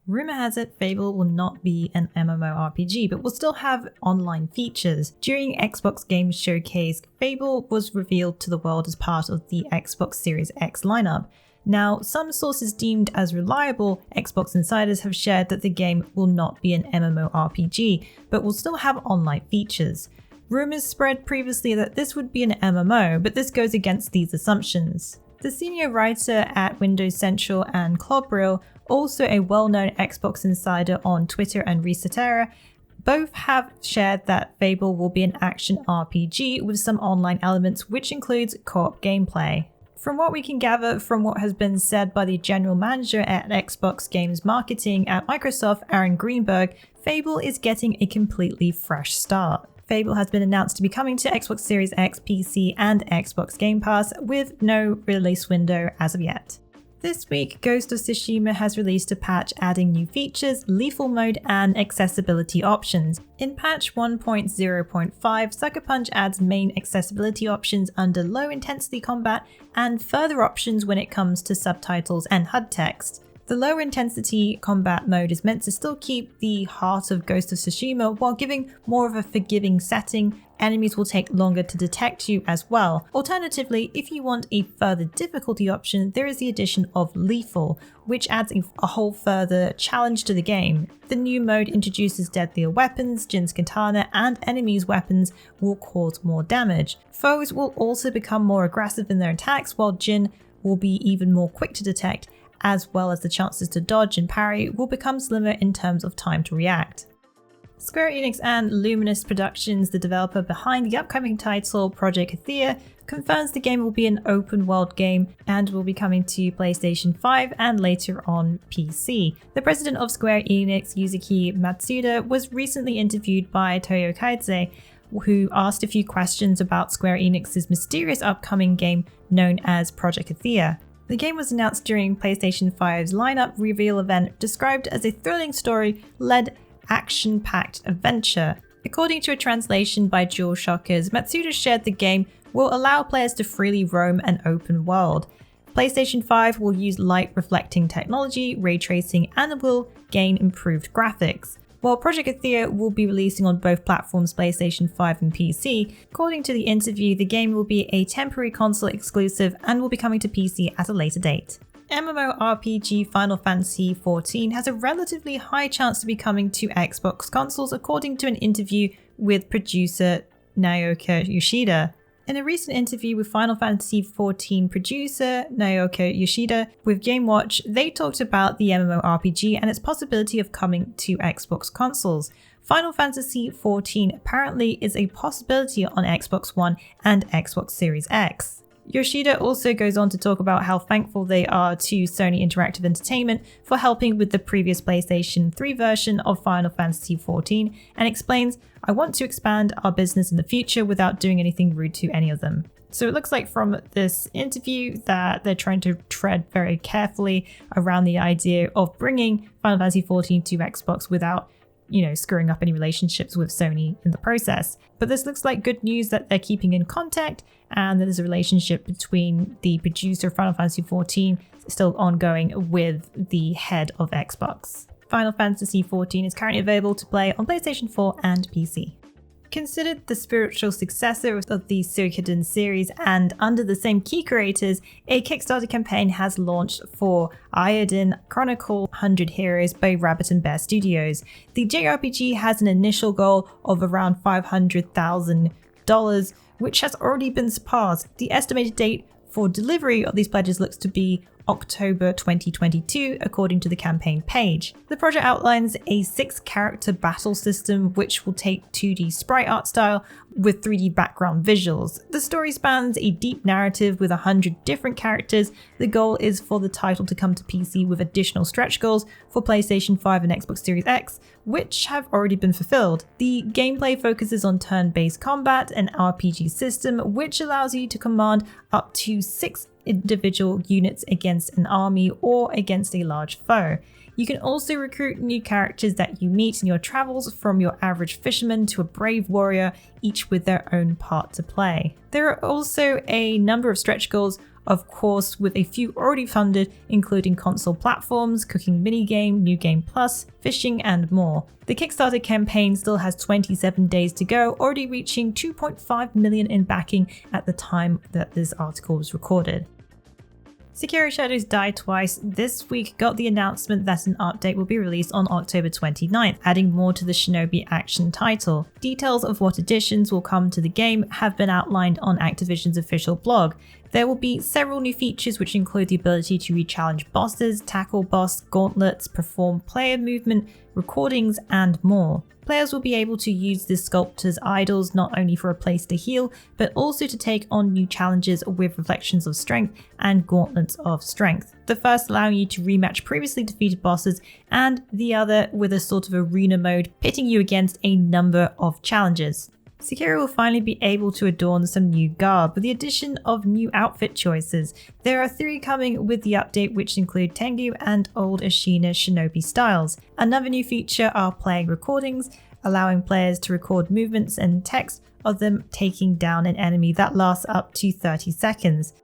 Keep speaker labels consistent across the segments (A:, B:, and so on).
A: Rumor has it Fable will not be an MMORPG, but will still have online features. During Xbox Games Showcase, Fable was revealed to the world as part of the Xbox Series X lineup. Now, some sources deemed as reliable Xbox insiders have shared that the game will not be an MMORPG, but will still have online features. Rumors spread previously that this would be an MMO, but this goes against these assumptions. The senior writer at Windows Central and Clobril, also a well-known Xbox insider on Twitter and Resetera, both have shared that Fable will be an action RPG with some online elements, which includes co-op gameplay. From what we can gather from what has been said by the general manager at Xbox Games Marketing at Microsoft, Aaron Greenberg, Fable is getting a completely fresh start. Fable has been announced to be coming to Xbox Series X, PC, and Xbox Game Pass with no release window as of yet. This week, Ghost of Tsushima has released a patch adding new features, lethal mode, and accessibility options. In patch 1.0.5, Sucker Punch adds main accessibility options under low intensity combat and further options when it comes to subtitles and HUD text. The lower intensity combat mode is meant to still keep the heart of Ghost of Tsushima while giving more of a forgiving setting. Enemies will take longer to detect you as well. Alternatively, if you want a further difficulty option, there is the addition of Lethal, which adds a whole further challenge to the game. The new mode introduces deadlier weapons, Jin's katana, and enemies' weapons will cause more damage. Foes will also become more aggressive in their attacks, while Jin will be even more quick to detect, as well as the chances to dodge and parry will become slimmer in terms of time to react. Square Enix and Luminous Productions, the developer behind the upcoming title Project Athia, confirms the game will be an open world game and will be coming to PlayStation 5 and later on PC. The president of Square Enix, Yuzuki Matsuda, was recently interviewed by Toyo Kaidze, who asked a few questions about Square Enix's mysterious upcoming game known as Project Athia. The game was announced during PlayStation 5's lineup reveal event, described as a thrilling story-led, action-packed adventure. According to a translation by DualShockers, Matsuda shared the game will allow players to freely roam an open world. PlayStation 5 will use light reflecting technology, ray tracing, and will gain improved graphics. While Project Athia will be releasing on both platforms, PlayStation 5 and PC, according to the interview, the game will be a temporary console exclusive and will be coming to PC at a later date. MMORPG Final Fantasy XIV has a relatively high chance to be coming to Xbox consoles, according to an interview with producer Naoki Yoshida. In a recent interview with Final Fantasy XIV producer Naoki Yoshida with GameWatch, they talked about the MMORPG and its possibility of coming to Xbox consoles. Final Fantasy XIV apparently is a possibility on Xbox One and Xbox Series X. Yoshida also goes on to talk about how thankful they are to Sony Interactive Entertainment for helping with the previous PlayStation 3 version of Final Fantasy XIV, and explains, "I want to expand our business in the future without doing anything rude to any of them." So it looks like from this interview that they're trying to tread very carefully around the idea of bringing Final Fantasy XIV to Xbox without screwing up any relationships with Sony in the process. But this looks like good news that they're keeping in contact and that there's a relationship between the producer of Final Fantasy XIV still ongoing with the head of Xbox. Final Fantasy XIV is currently available to play on PlayStation 4 and PC. Considered the spiritual successor of the Suikoden series and under the same key creators, a Kickstarter campaign has launched for Eiyuden Chronicles 100 Heroes by Rabbit and Bear Studios. The JRPG has an initial goal of around $500,000, which has already been surpassed. The estimated date for delivery of these pledges looks to be October 2022, according to the campaign page. The project outlines a 6-character battle system which will take 2D sprite art style with 3D background visuals. The story spans a deep narrative with 100 different characters. The goal is for the title to come to PC with additional stretch goals for PlayStation 5 and Xbox Series X, which have already been fulfilled. The gameplay focuses on turn-based combat, an RPG system which allows you to command up to 6 individual units against an army or against a large foe. You can also recruit new characters that you meet in your travels, from your average fisherman to a brave warrior, each with their own part to play. There are also a number of stretch goals, of course, with a few already funded, including console platforms, cooking minigame, New Game Plus, fishing, and more. The Kickstarter campaign still has 27 days to go, already reaching 2.5 million in backing at the time that this article was recorded. Sekiro Shadows Die Twice this week got the announcement that an update will be released on October 29th, adding more to the Shinobi action title. Details of what additions will come to the game have been outlined on Activision's official blog. There will be several new features, which include the ability to re-challenge bosses, tackle boss gauntlets, perform player movement, recordings, and more. Players will be able to use the sculptor's idols not only for a place to heal, but also to take on new challenges with reflections of strength and gauntlets of strength. The first allowing you to rematch previously defeated bosses, and the other with a sort of arena mode, pitting you against a number of challenges. Sekiro will finally be able to adorn some new garb with the addition of new outfit choices. There are 3 coming with the update, which include Tengu and old Ashina Shinobi styles. Another new feature are playing recordings, allowing players to record movements and text of them taking down an enemy that lasts up to 30 seconds.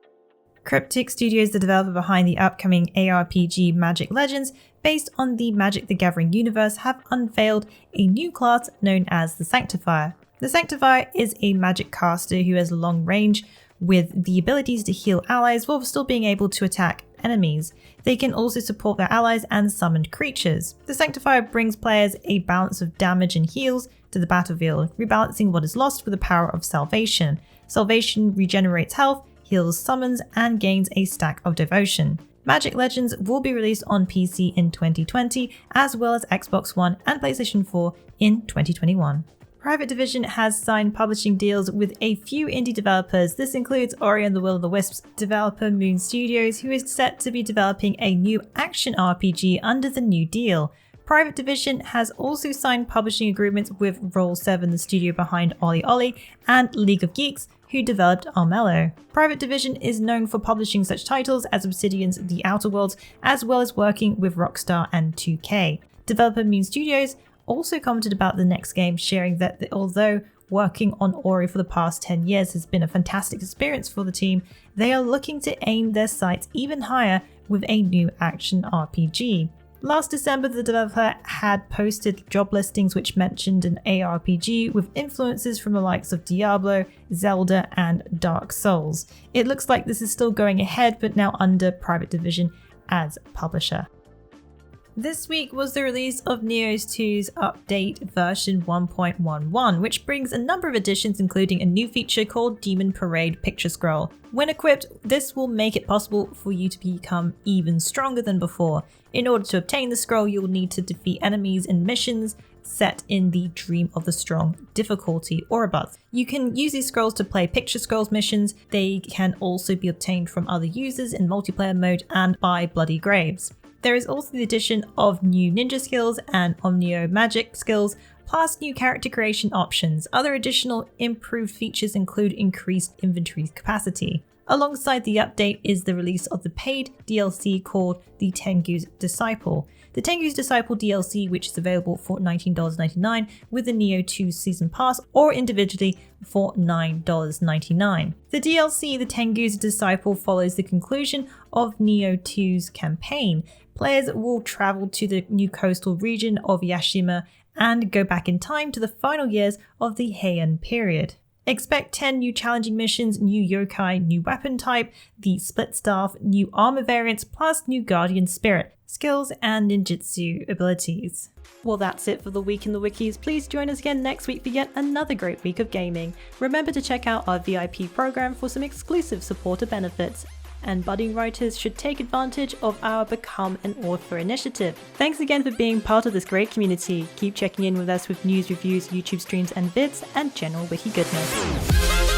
A: Cryptic Studios, the developer behind the upcoming ARPG Magic Legends, based on the Magic the Gathering universe, have unveiled a new class known as the Sanctifier. The Sanctifier is a magic caster who has long range with the abilities to heal allies while still being able to attack enemies. They can also support their allies and summoned creatures. The Sanctifier brings players a balance of damage and heals to the battlefield, rebalancing what is lost with the power of Salvation. Salvation regenerates health, heals summons, and gains a stack of devotion. Magic Legends will be released on PC in 2020, as well as Xbox One and PlayStation 4 in 2021. Private Division has signed publishing deals with a few indie developers. This includes Ori and the Will of the Wisps developer Moon Studios, who is set to be developing a new action RPG under the new deal. Private Division has also signed publishing agreements with Roll7, the studio behind Oli Oli, and League of Geeks, who developed Armello. Private Division is known for publishing such titles as Obsidian's The Outer Worlds, as well as working with Rockstar and 2K. Developer Moon Studios also commented about the next game, sharing that although working on Ori for the past 10 years has been a fantastic experience for the team, they are looking to aim their sights even higher with a new action RPG. Last December, the developer had posted job listings which mentioned an ARPG with influences from the likes of Diablo, Zelda, and Dark Souls. It looks like this is still going ahead, but now under Private Division as publisher. This week was the release of Nioh 2's update version 1.11, which brings a number of additions, including a new feature called Demon Parade Picture Scroll. When equipped, this will make it possible for you to become even stronger than before. In order to obtain the scroll, you'll need to defeat enemies in missions set in the Dream of the Strong difficulty or above. You can use these scrolls to play Picture Scrolls missions. They can also be obtained from other users in multiplayer mode and by Bloody Graves. There is also the addition of new ninja skills and Omnio magic skills, plus new character creation options. Other additional improved features include increased inventory capacity. Alongside the update is the release of the paid DLC called The Tengu's Disciple. The Tengu's Disciple DLC, which is available for $19.99 with the Nioh 2 Season Pass, or individually for $9.99. The DLC, The Tengu's Disciple, follows the conclusion of Nioh 2's campaign. Players will travel to the new coastal region of Yashima and go back in time to the final years of the Heian period. Expect 10 new challenging missions, new yokai, new weapon type, the split staff, new armor variants, plus new guardian spirit, skills, and ninjutsu abilities. Well, that's it for the week in the wikis. Please join us again next week for yet another great week of gaming. Remember to check out our VIP program for some exclusive supporter benefits. And budding writers should take advantage of our Become an Author initiative. Thanks again for being part of this great community. Keep checking in with us with news, reviews, YouTube streams and vids, and general wiki goodness.